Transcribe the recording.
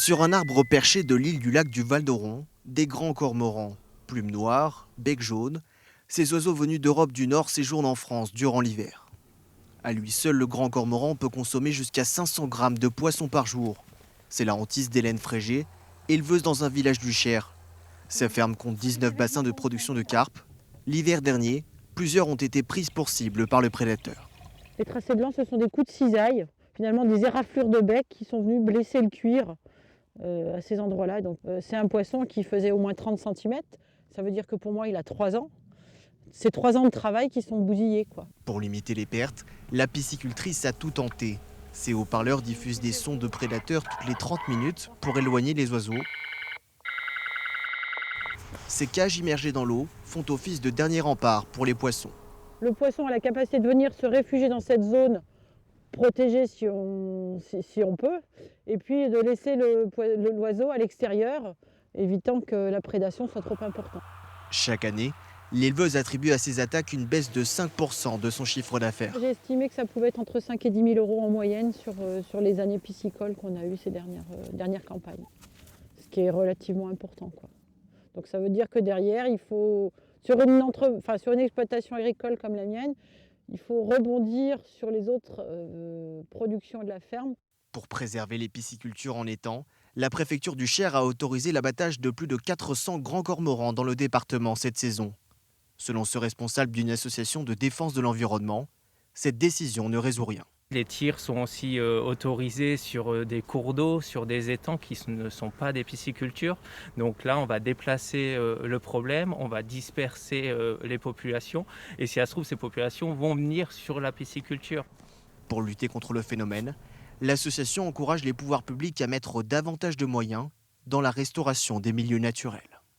Sur un arbre perché de l'île du lac du Val-d'Oron, des grands cormorans, plumes noires, bec jaune, ces oiseaux venus d'Europe du Nord séjournent en France durant l'hiver. À lui seul, le grand cormoran peut consommer jusqu'à 500 grammes de poisson par jour. C'est la hantise d'Hélène Frégé, éleveuse dans un village du Cher. Sa ferme compte 19 bassins de production de carpe. L'hiver dernier, plusieurs ont été prises pour cible par le prédateur. Les tracés blancs, ce sont des coups de cisaille, finalement des éraflures de bec qui sont venus blesser le cuir à ces endroits-là. Donc, c'est un poisson qui faisait au moins 30 cm. Ça veut dire que pour moi, il a 3 ans. C'est 3 ans de travail qui sont bousillés, quoi. Pour limiter les pertes, la piscicultrice a tout tenté. Ces haut-parleurs diffusent des sons de prédateurs toutes les 30 minutes pour éloigner les oiseaux. Ces cages immergées dans l'eau font office de dernier rempart pour les poissons. Le poisson a la capacité de venir se réfugier dans cette zone protégée si on peut, et puis de laisser l'oiseau à l'extérieur, évitant que la prédation soit trop importante. Chaque année, l'éleveuse attribue à ces attaques une baisse de 5% de son chiffre d'affaires. J'ai estimé que ça pouvait être entre 5 et 10 000 euros en moyenne sur les années piscicoles qu'on a eues ces dernières campagnes, ce qui est relativement important, quoi. Donc ça veut dire que derrière, il faut, sur une exploitation agricole comme la mienne, il faut rebondir sur les autres productions de la ferme. Pour préserver les piscicultures en étang, la préfecture du Cher a autorisé l'abattage de plus de 400 grands cormorans dans le département cette saison. Selon ce responsable d'une association de défense de l'environnement, cette décision ne résout rien. Les tirs sont aussi autorisés sur des cours d'eau, sur des étangs qui ne sont pas des piscicultures. Donc là, on va déplacer le problème, on va disperser les populations. Et si ça se trouve, ces populations vont venir sur la pisciculture. Pour lutter contre le phénomène, l'association encourage les pouvoirs publics à mettre davantage de moyens dans la restauration des milieux naturels.